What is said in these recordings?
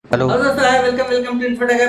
Hello. Hello दोस्तों, hi, welcome welcome to Infotech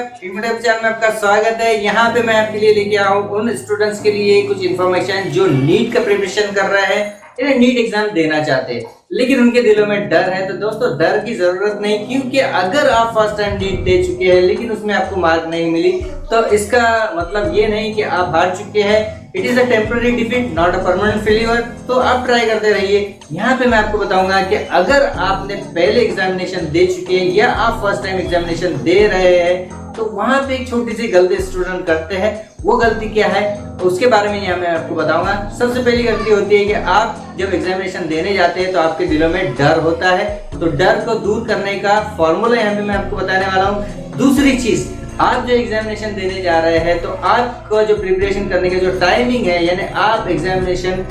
channel में आपका स्वागत है। यहाँ पे मैं आपके लिए लेके आया हूँ उन स्टूडेंट्स के लिए कुछ इन्फॉर्मेशन जो नीट का प्रिपरेशन कर रहे हैं, यानी नीट एग्जाम देना चाहते हैं, लेकिन उनके दिलों में डर है। तो दोस्तों, डर की जरूरत नहीं, क्योंकि अगर आप फर्स्ट टाइम नीट दे चुके हैं लेकिन उसमें आपको मार्क नहीं मिली, तो इसका मतलब ये नहीं कि आप हार चुके हैं। It is a temporary defeat, not a permanent failure. तो आप ट्राई करते रहिए। यहाँ पे मैं आपको बताऊंगा कि अगर आपने पहले एग्जामिनेशन दे चुके हैं या आप फर्स्ट टाइम एग्जामिनेशन दे रहे हैं, तो वहां पे एक छोटी सी गलती स्टूडेंट करते हैं। वो गलती क्या है उसके बारे में यहाँ मैं आपको बताऊंगा। सबसे पहली गलती होती है कि आप जब एग्जामिनेशन देने जाते हैं तो आपके दिलों में डर होता है। तो डर को दूर करने का फॉर्मूला यहाँ पे मैं आपको बताने वाला हूँ। दूसरी चीज, आप जो एग्जामिनेशन देने जा रहे हैं तो आपको जो प्रिपरेशन करने का जो टाइमिंग है, यानी आप एग्जामिनेशन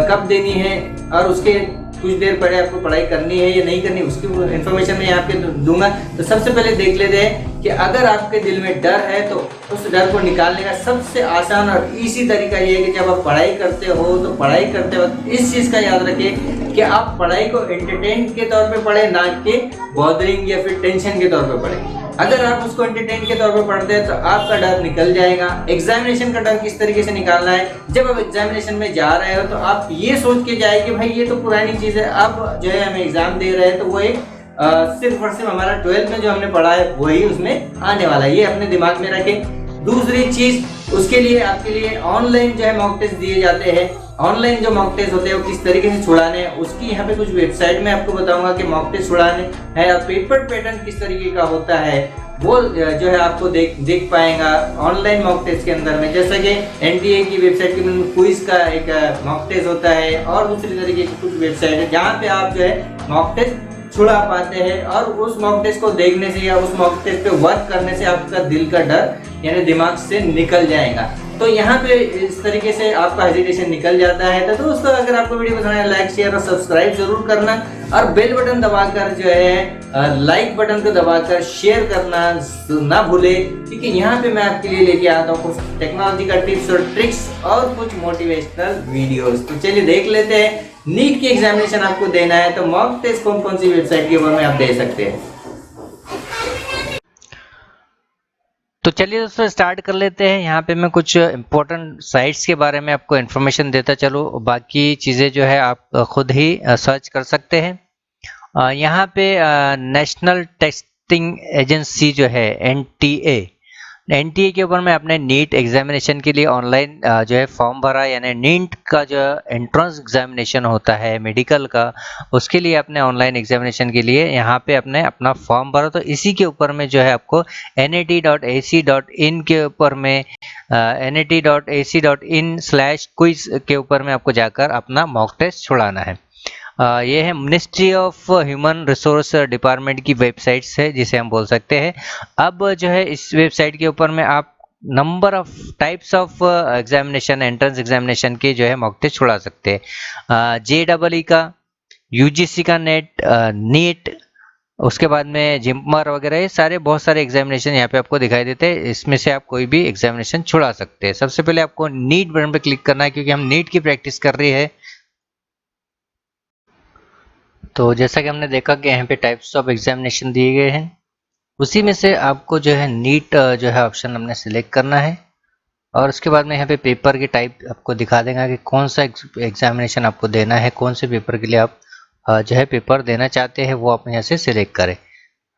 कब देनी है और उसके कुछ देर पहले आपको पढ़ाई करनी है या नहीं करनी, उसकी इन्फॉर्मेशन मैं यहाँ पे दूंगा। तो सबसे पहले देख लेते हैं कि अगर आपके दिल में डर है तो उस डर को निकालने का सबसे आसान और इजी तरीका ये है कि जब आप पढ़ाई करते हो तो पढ़ाई करते वक्त इस चीज का याद रखें कि आप पढ़ाई को एंटरटेन के तौर पे पढ़े, ना कि बॉदरिंग या फिर टेंशन के तौर पे पढ़े। अगर आप उसको एंटरटेन के तौर पे पढ़ते हैं तो आपका डर निकल जाएगा। एग्जामिनेशन का डर किस तरीके से निकालना है, जब आप एग्जामिनेशन में जा रहे हो तो आप ये सोच के जाए कि भाई ये तो पुरानी चीज है, अब जो है हम एग्जाम दे रहे हैं तो वो एक सिर्फ और सिर्फ हमारा 12th में जो हमने पढ़ा है वही उसमें आने वाला है, ये अपने दिमाग में रखें। दूसरी चीज, उसके लिए आपके लिए ऑनलाइन जो है मॉक टेस्ट दिए जाते हैं। ऑनलाइन जो मॉक टेस्ट होते हैं वो किस तरीके से छुड़ाने हैं उसकी यहाँ पे कुछ वेबसाइट में आपको बताऊंगा कि मॉक टेस्ट छुड़ाने हैं, और पेपर पैटर्न किस तरीके का होता है वो जो है आपको देख पाएगा ऑनलाइन मॉक टेस्ट के अंदर में। जैसा कि एनटीए की वेबसाइट के क्विज का एक मॉक टेस्ट होता है, और दूसरी तरीके की कुछ वेबसाइट है जहाँ पे आप जो है मॉक टेस्ट छुड़ा पाते हैं, और उस मॉक टेस्ट को देखने से या उस मॉक टेस्ट पे वर्क करने से आपका दिल का डर यानी दिमाग से निकल जाएगा। तो यहाँ पे इस तरीके से आपका हेजिटेशन निकल जाता है। तो दोस्तों, अगर आपको वीडियो पसंद आए लाइक शेयर और सब्सक्राइब जरूर करना, और बेल बटन दबाकर जो है लाइक बटन को दबाकर शेयर करना ना भूले, क्योंकि यहाँ पे मैं आपके लिए लेके आता हूँ कुछ टेक्नोलॉजी का टिप्स और ट्रिक्स और कुछ मोटिवेशनल वीडियोस। तो चलिए देख लेते हैं। नीट की एग्जामिनेशन आपको देना है तो मॉक टेस्ट कौन कौन सी वेबसाइट के ऊपर में आप दे सकते हैं। तो चलिए दोस्तों स्टार्ट कर लेते हैं। यहाँ पे मैं कुछ इम्पोर्टेंट साइट्स के बारे में आपको इन्फॉर्मेशन देता चलो, बाकी चीज़ें जो है आप खुद ही सर्च कर सकते हैं। यहाँ पे नेशनल टेस्टिंग एजेंसी जो है एनटीए के ऊपर मैं अपने नीट एग्जामिनेशन के लिए ऑनलाइन जो है फॉर्म भरा, यानी नीट का जो एंट्रेंस एग्जामिनेशन होता है मेडिकल का, उसके लिए अपने ऑनलाइन एग्जामिनेशन के लिए यहाँ पे अपने अपना फॉर्म भरा। तो इसी के ऊपर में जो है आपको nat.ac.in के ऊपर में nat.ac.in/quiz के ऊपर में आपको जाकर अपना मॉक टेस्ट छुड़ाना है। ये है ministry of human resource department की वेबसाइट है जिसे हम बोल सकते हैं। अब जो है इस वेबसाइट के ऊपर में आप number of types of examination entrance examination के जो है मॉक टेस्ट छुड़ा सकते हैं। JEE का, यूजीसी का नीट, उसके बाद में जिमर वगैरह, ये सारे बहुत सारे एग्जामिनेशन यहाँ पे आपको दिखाई देते हैं। इसमें से आप कोई भी एग्जामिनेशन छुड़ा सकते हैं। सबसे पहले आपको नीट बटन पे क्लिक करना है क्योंकि हम नीट की प्रैक्टिस कर रही है। तो जैसा कि हमने देखा कि यहाँ पे टाइप्स ऑफ एग्जामिनेशन दिए गए हैं, उसी में से आपको जो है नीट जो है ऑप्शन हमने सिलेक्ट करना है, और उसके बाद में यहाँ पे पेपर की टाइप आपको दिखा देगा कि कौन सा एग्जामिनेशन आपको देना है, कौन से पेपर के लिए आप जो है पेपर देना चाहते हैं वो आप यहाँ से सिलेक्ट करें।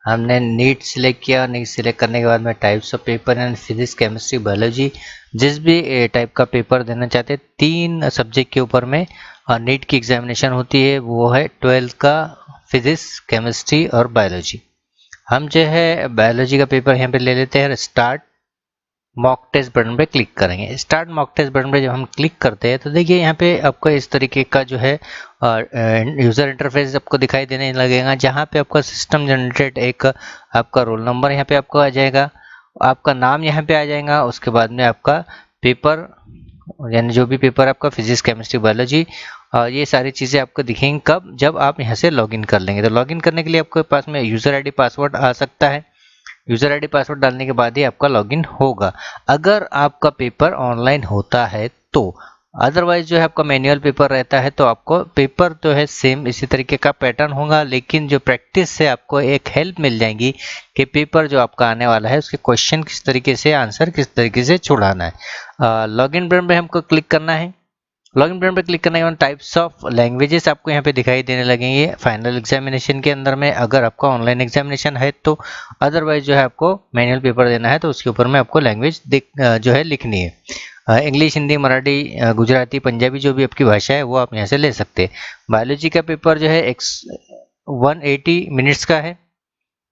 हमने नीट सिलेक्ट किया। नीट सिलेक्ट करने के बाद में types of paper and physics chemistry biology, जिस भी टाइप का पेपर देना चाहते हैं, 3 सब्जेक्ट के ऊपर में नीट की एग्जामिनेशन होती है, वो है 12th का फिजिक्स केमिस्ट्री और बायोलॉजी। हम जो है बायोलॉजी का पेपर यहाँ पे ले लेते हैं। स्टार्ट मॉक टेस्ट बटन पे क्लिक करेंगे। स्टार्ट मॉक टेस्ट बटन पे जब हम क्लिक करते हैं तो देखिए यहाँ पे आपको इस तरीके का जो है यूज़र इंटरफेस आपको दिखाई देने लगेगा, जहाँ पे आपका सिस्टम जनरेटेड एक आपका रोल नंबर यहाँ पे आपको आ जाएगा, आपका नाम यहाँ पे आ जाएगा, उसके बाद में आपका पेपर यानी जो भी पेपर आपका फिजिक्स केमिस्ट्री बायोलॉजी, ये सारी चीज़ें आपको दिखेंगी कब, जब आप यहाँ से लॉगिन कर लेंगे। तो लॉगिन करने के लिए आपके पास में यूज़र आईडी पासवर्ड आ सकता है। यूज़र आईडी पासवर्ड डालने के बाद ही आपका लॉगिन होगा। अगर आपका पेपर ऑनलाइन होता है तो अदरवाइज जो है आपका मैनुअल पेपर रहता है तो आपको पेपर तो है सेम इसी तरीके का पैटर्न होगा, लेकिन जो प्रैक्टिस से आपको एक हेल्प मिल जाएगी कि पेपर जो आपका आने वाला है उसके क्वेश्चन किस तरीके से, आंसर किस तरीके से छुड़ाना है। लॉगिन बटन पे हमको क्लिक करना है। लॉगिन बटन पर क्लिक करने के बाद टाइप्स ऑफ लैंग्वेजेस आपको यहाँ पे दिखाई देने लगेंगे फाइनल एग्जामिनेशन के अंदर में, अगर आपका ऑनलाइन एग्जामिनेशन है तो। अदरवाइज जो है आपको मैनुअल पेपर देना है तो उसके ऊपर में आपको लैंग्वेज जो है लिखनी है। इंग्लिश, हिंदी, मराठी, गुजराती, पंजाबी, जो भी आपकी भाषा है वो आप यहाँ से ले सकते हैं। बायोलॉजी का पेपर जो है 180 मिनट्स का है।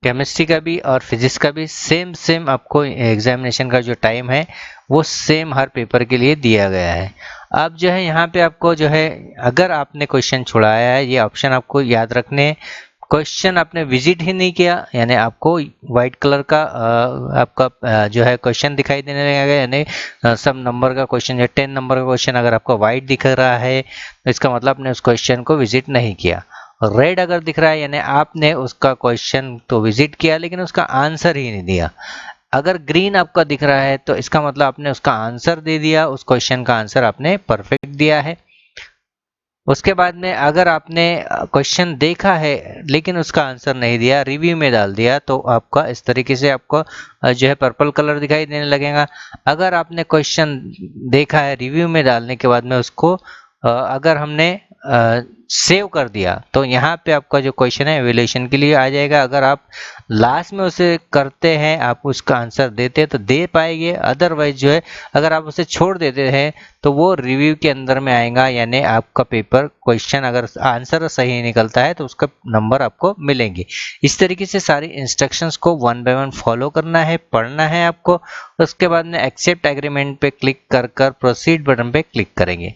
केमिस्ट्री का भी और फिजिक्स का भी सेम आपको एग्जामिनेशन का जो टाइम है वो सेम हर पेपर के लिए दिया गया है। अब जो है यहाँ पे आपको जो है अगर आपने क्वेश्चन छुड़ाया है, ये ऑप्शन आपको याद रखने हैं। क्वेश्चन आपने विजिट ही नहीं किया यानी आपको व्हाइट कलर का आपका जो है क्वेश्चन दिखाई देने लगेगा, यानी सब नंबर का क्वेश्चन जो 10 नंबर का क्वेश्चन अगर आपको व्हाइट दिख रहा है तो इसका मतलब आपने उस क्वेश्चन को विजिट नहीं किया। रेड अगर दिख रहा है यानी आपने उसका क्वेश्चन तो विजिट किया लेकिन उसका आंसर ही नहीं दिया। अगर ग्रीन आपका दिख रहा है तो इसका मतलब आपने उसका आंसर दे दिया, उस क्वेश्चन का आंसर आपने परफेक्ट दिया है। उसके बाद में अगर आपने क्वेश्चन देखा है लेकिन उसका आंसर नहीं दिया, रिव्यू में डाल दिया, तो आपका इस तरीके से आपको जो है पर्पल कलर दिखाई देने लगेगा। अगर आपने क्वेश्चन देखा है, रिव्यू में डालने के बाद में उसको अगर हमने सेव कर दिया तो यहाँ पे आपका जो क्वेश्चन है एवेल्यूएशन के लिए आ जाएगा। अगर आप लास्ट में उसे करते हैं, आप उसका आंसर देते हैं तो दे पाएंगे, अदरवाइज जो है अगर आप उसे छोड़ देते हैं तो वो रिव्यू के अंदर में आएगा, यानी आपका पेपर क्वेश्चन अगर आंसर सही निकलता है तो उसका नंबर आपको मिलेंगे। इस तरीके से सारी इंस्ट्रक्शंस को 1 बाय 1 फॉलो करना है, पढ़ना है आपको। उसके बाद में एक्सेप्ट एग्रीमेंट पे क्लिक कर प्रोसीड बटन पे क्लिक करेंगे।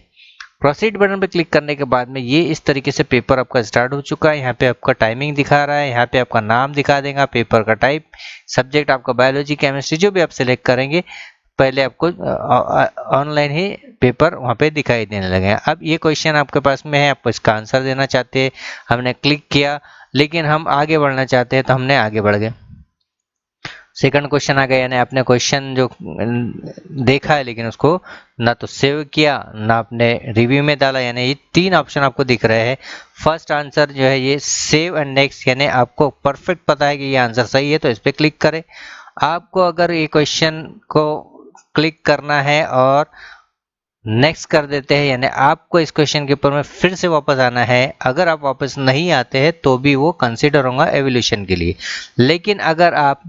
प्रोसीड बटन पे क्लिक करने के बाद में ये इस तरीके से पेपर आपका स्टार्ट हो चुका है। यहाँ पे आपका टाइमिंग दिखा रहा है, यहाँ पे आपका नाम दिखा देगा, पेपर का टाइप, सब्जेक्ट आपका बायोलॉजी, केमिस्ट्री, जो भी आप सिलेक्ट करेंगे पहले आपको ऑनलाइन ही पेपर वहाँ पे दिखाई देने लगे। अब ये क्वेश्चन आपके पास में है, आप इसका आंसर देना चाहते हैं, हमने क्लिक किया, लेकिन हम आगे बढ़ना चाहते हैं तो हमने आगे बढ़ गए। सेकंड क्वेश्चन आ गया, यानी आपने क्वेश्चन जो देखा है लेकिन उसको ना तो सेव किया ना आपने रिव्यू में डाला, यानी ये 3 ऑप्शन आपको दिख रहे हैं। फर्स्ट आंसर जो है ये सेव एंड नेक्स्ट, यानी आपको परफेक्ट पता है कि ये आंसर सही है तो इस पर क्लिक करें। आपको अगर ये क्वेश्चन को क्लिक करना है और नेक्स्ट कर देते हैं, यानी आपको इस क्वेश्चन के ऊपर में फिर से वापस आना है। अगर आप वापस नहीं आते हैं तो भी वो कंसिडर होगा एवोल्यूशन के लिए, लेकिन अगर आप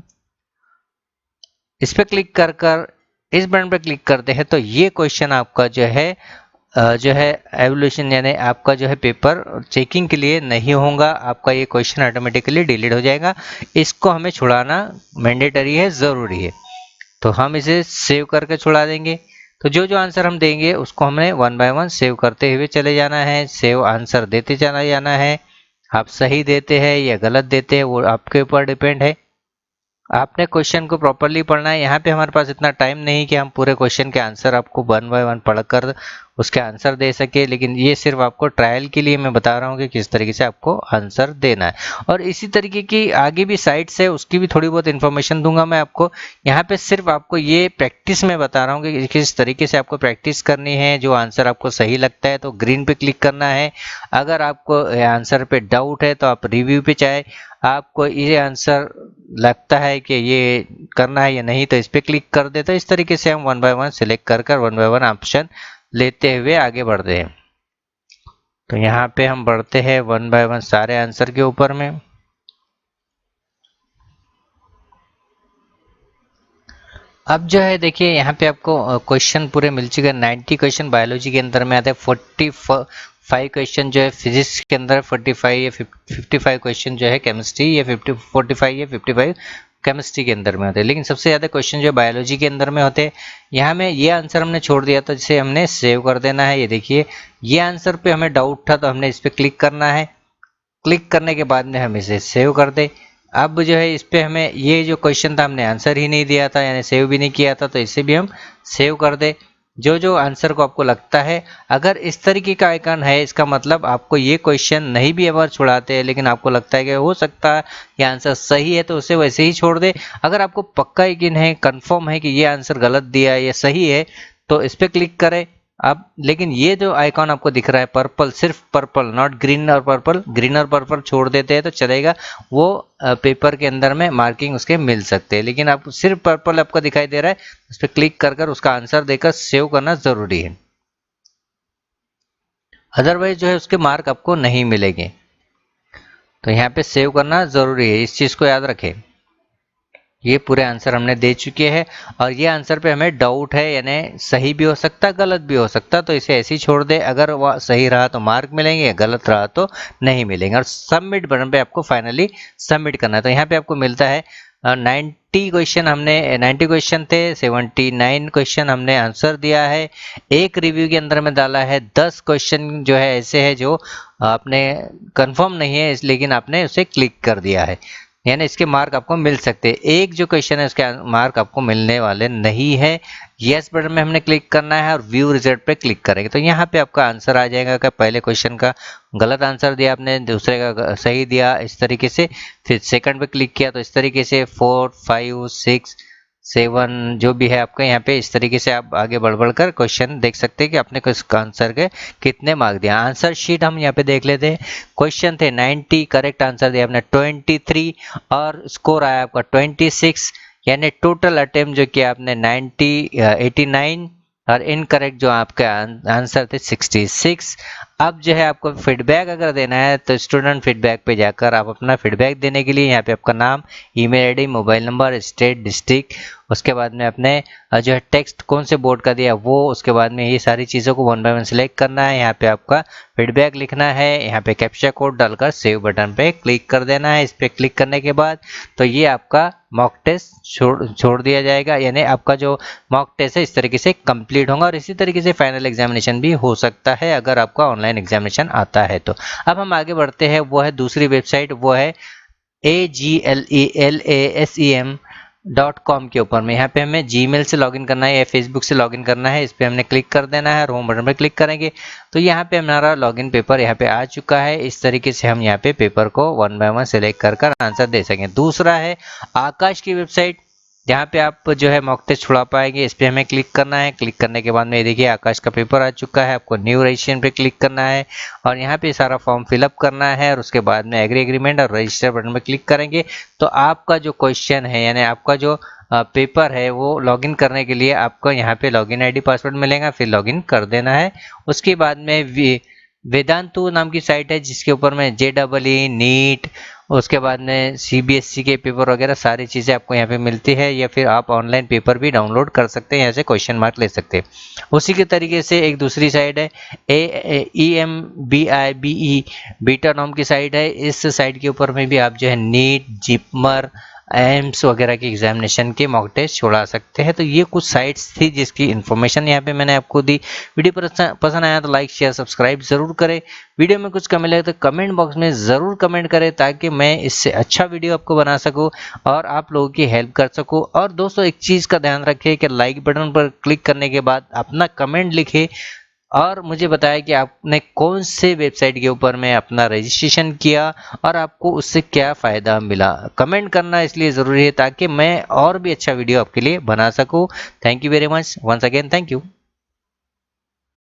इस पर क्लिक कर इस बटन पर क्लिक करते हैं तो ये क्वेश्चन आपका जो है एवोल्यूशन यानी आपका जो है पेपर चेकिंग के लिए नहीं होगा, आपका ये क्वेश्चन ऑटोमेटिकली डिलीट हो जाएगा। इसको हमें छुड़ाना मैंडेटरी है, ज़रूरी है, तो हम इसे सेव करके छुड़ा देंगे। तो जो जो आंसर हम देंगे उसको हमें 1 बाय 1 सेव करते हुए चले जाना है, सेव आंसर देते चला जाना है। आप सही देते हैं या गलत देते हैं वो आपके ऊपर डिपेंड है। आपने क्वेश्चन को प्रॉपरली पढ़ना है। यहाँ पे हमारे पास इतना टाइम नहीं कि हम पूरे क्वेश्चन के आंसर आपको 1 बाय 1 पढ़कर उसके आंसर दे सके, लेकिन ये सिर्फ आपको ट्रायल के लिए मैं बता रहा हूँ कि किस तरीके से आपको आंसर देना है। और इसी तरीके की आगे भी साइट्स है, उसकी भी थोड़ी बहुत इन्फॉर्मेशन दूंगा मैं आपको। यहाँ पे सिर्फ आपको ये प्रैक्टिस में बता रहा हूँ कि किस तरीके से आपको प्रैक्टिस करनी है। जो आंसर आपको सही लगता है तो ग्रीन पे क्लिक करना है, अगर आपको आंसर पे डाउट है तो आप रिव्यू पे, चाहे आपको ये आंसर लगता है कि ये करना है या नहीं तो इस पे क्लिक कर दे। तो इस तरीके से हम 1 बाय 1 सिलेक्ट कर 1 बाय 1 ऑप्शन लेते हुए आगे बढ़ते हैं। तो यहाँ पे हम बढ़ते हैं 1 बाय 1 सारे आंसर के ऊपर में। अब जो है देखिए यहाँ पे आपको क्वेश्चन पूरे मिल चुके हैं। 90 क्वेश्चन बायोलॉजी के अंदर में आते हैं, 45 क्वेश्चन जो है फिजिक्स के अंदर, 45 या 55 क्वेश्चन जो है केमिस्ट्री, या 45 या 55 केमिस्ट्री के अंदर में होते हैं। लेकिन सबसे ज़्यादा क्वेश्चन जो बायोलॉजी के अंदर में होते हैं। यहाँ में ये आंसर हमने छोड़ दिया था जिसे हमने सेव कर देना है। ये देखिए ये आंसर पे हमें डाउट था तो हमने इस पर क्लिक करना है। क्लिक करने के बाद में हम इसे सेव कर दे। अब जो है इस पे हमें ये जो क्वेश्चन था हमने आंसर ही नहीं दिया था, यानी सेव भी नहीं किया था, तो इसे भी हम सेव कर दे। जो जो आंसर को आपको लगता है, अगर इस तरीके का आइकन है इसका मतलब आपको ये क्वेश्चन नहीं भी अगर छुड़ाते हैं लेकिन आपको लगता है कि हो सकता है ये आंसर सही है तो उसे वैसे ही छोड़ दे। अगर आपको पक्का यकीन है, कंफर्म है कि ये आंसर गलत दिया है या सही है, तो इस पर क्लिक करें। अब लेकिन ये जो आइकॉन आपको दिख रहा है पर्पल, सिर्फ पर्पल, नॉट ग्रीन और पर्पल, ग्रीन और पर्पल छोड़ देते हैं तो चलेगा, वो पेपर के अंदर में मार्किंग उसके मिल सकते हैं। लेकिन आप सिर्फ पर्पल आपको दिखाई दे रहा है, उस पर क्लिक कर उसका आंसर देकर सेव करना जरूरी है, अदरवाइज जो है उसके मार्क आपको नहीं मिलेंगे। तो यहाँ पे सेव करना जरूरी है, इस चीज को याद रखें। ये पूरे आंसर हमने दे चुके हैं और ये आंसर पे हमें डाउट है, यानी सही भी हो सकता गलत भी हो सकता, तो इसे ऐसे ही छोड़ दे। अगर वह सही रहा तो मार्क मिलेंगे, गलत रहा तो नहीं मिलेंगे। और सबमिट बटन पे आपको फाइनली सबमिट करना है। तो यहाँ पे आपको मिलता है 90 क्वेश्चन, हमने 90 क्वेश्चन थे, 79 क्वेश्चन हमने आंसर दिया है। एक रिव्यू के अंदर में डाला है 10 क्वेश्चन जो है ऐसे है जो आपने कंफर्म नहीं है, लेकिन आपने उसे क्लिक कर दिया है, यानी इसके मार्क आपको मिल सकते हैं। एक जो क्वेश्चन है उसके मार्क आपको मिलने वाले नहीं है। यस बटन में हमने क्लिक करना है और व्यू रिजल्ट पे क्लिक करेंगे तो यहाँ पे आपका आंसर आ जाएगा कि पहले क्वेश्चन का गलत आंसर दिया आपने, दूसरे का सही दिया, इस तरीके से। फिर सेकंड पे क्लिक किया तो इस तरीके से 4, 5, 6, 7 जो भी है आपका, यहाँ पे इस तरीके से आप आगे बढ़ कर क्वेश्चन देख सकते हैं कि आपने किस आंसर के कितने मार्क दिया। आंसर शीट हम यहाँ पे देख लेते हैं। क्वेश्चन थे 90, करेक्ट आंसर दिया आपने 23 और स्कोर आया आपका 26, यानी टोटल अटेम्प्ट जो किया आपने 90, 89 और इनकरेक्ट जो आपके आंसर थे 66। अब जो है आपको फीडबैक अगर देना है तो स्टूडेंट फीडबैक पे जाकर आप अपना फीडबैक देने के लिए यहाँ पे आपका नाम, email ID, mobile number, state, district, उसके बाद में अपने जो है टेक्स्ट कौन से बोर्ड का दिया वो, उसके बाद में ये सारी चीज़ों को 1 बाय 1 सिलेक्ट करना है। यहाँ पे आपका फीडबैक लिखना है, यहाँ पे कैप्चा कोड डालकर सेव बटन पे क्लिक कर देना है। इस पर क्लिक करने के बाद तो ये आपका मॉक टेस्ट छोड़ दिया जाएगा, यानी आपका जो मॉक टेस्ट है इस तरीके से कंप्लीट होगा और इसी तरीके से फाइनल एग्जामिनेशन भी हो सकता है अगर आपका ऑनलाइन एग्जामिनेशन आता है तो। अब हम आगे बढ़ते हैं, वो है दूसरी वेबसाइट, वो है aglelasem.com के ऊपर में। यहाँ पे हमें जीमेल से लॉगिन करना है या फेसबुक से लॉगिन करना है, इस पे हमने क्लिक कर देना है और होम बटन पर क्लिक करेंगे तो यहाँ पे हमारा लॉगिन पेपर यहाँ पे आ चुका है। इस तरीके से हम यहाँ पे पेपर को 1 बाय 1 सिलेक्ट कर आंसर दे सकें। दूसरा है आकाश की वेबसाइट, जहाँ पे आप जो है मॉक टेस्ट छुड़ा पाएंगे, इस पे हमें क्लिक करना है। क्लिक करने के बाद में देखिए आकाश का पेपर आ चुका है, आपको न्यू रजिस्ट्रेशन पे क्लिक करना है और यहाँ पे सारा फॉर्म फिलअप करना है और उसके बाद में एग्री एग्रीमेंट और रजिस्टर बटन पे क्लिक करेंगे तो आपका जो क्वेश्चन है यानी आपका जो पेपर है वो लॉगिन करने के लिए आपको यहाँ पे लॉगिन आईडी पासवर्ड मिलेगा, फिर लॉगिन कर देना है। उसके बाद में वेदांतु नाम की साइट है जिसके ऊपर में JEE, नीट, उसके बाद में CBSE के पेपर वगैरह सारी चीज़ें आपको यहाँ पे मिलती है, या फिर आप ऑनलाइन पेपर भी डाउनलोड कर सकते हैं, यहाँ से क्वेश्चन मार्क ले सकते हैं। उसी के तरीके से एक दूसरी साइट है EMBIBE बीटा नाम की साइट है। इस साइट के ऊपर में भी आप जो है नीट, जिपमर, एम्स वगैरह के एग्जामिनेशन के मॉक टेस्ट छोड़ा सकते हैं। तो ये कुछ साइट्स थी जिसकी इन्फॉर्मेशन यहाँ पे मैंने आपको दी। वीडियो पसंद आया तो लाइक, शेयर, सब्सक्राइब जरूर करें। वीडियो में कुछ कमी लगे तो कमेंट बॉक्स में ज़रूर कमेंट करें ताकि मैं इससे अच्छा वीडियो आपको बना सकूं और आप लोगों की हेल्प कर सकूं। और दोस्तों एक चीज़ का ध्यान रखें कि लाइक बटन पर क्लिक करने के बाद अपना कमेंट लिखें और मुझे बताया कि आपने कौन से वेबसाइट के ऊपर में अपना रजिस्ट्रेशन किया और आपको उससे क्या फ़ायदा मिला। कमेंट करना इसलिए ज़रूरी है ताकि मैं और भी अच्छा वीडियो आपके लिए बना सकूं। Thank you very much, once again thank you.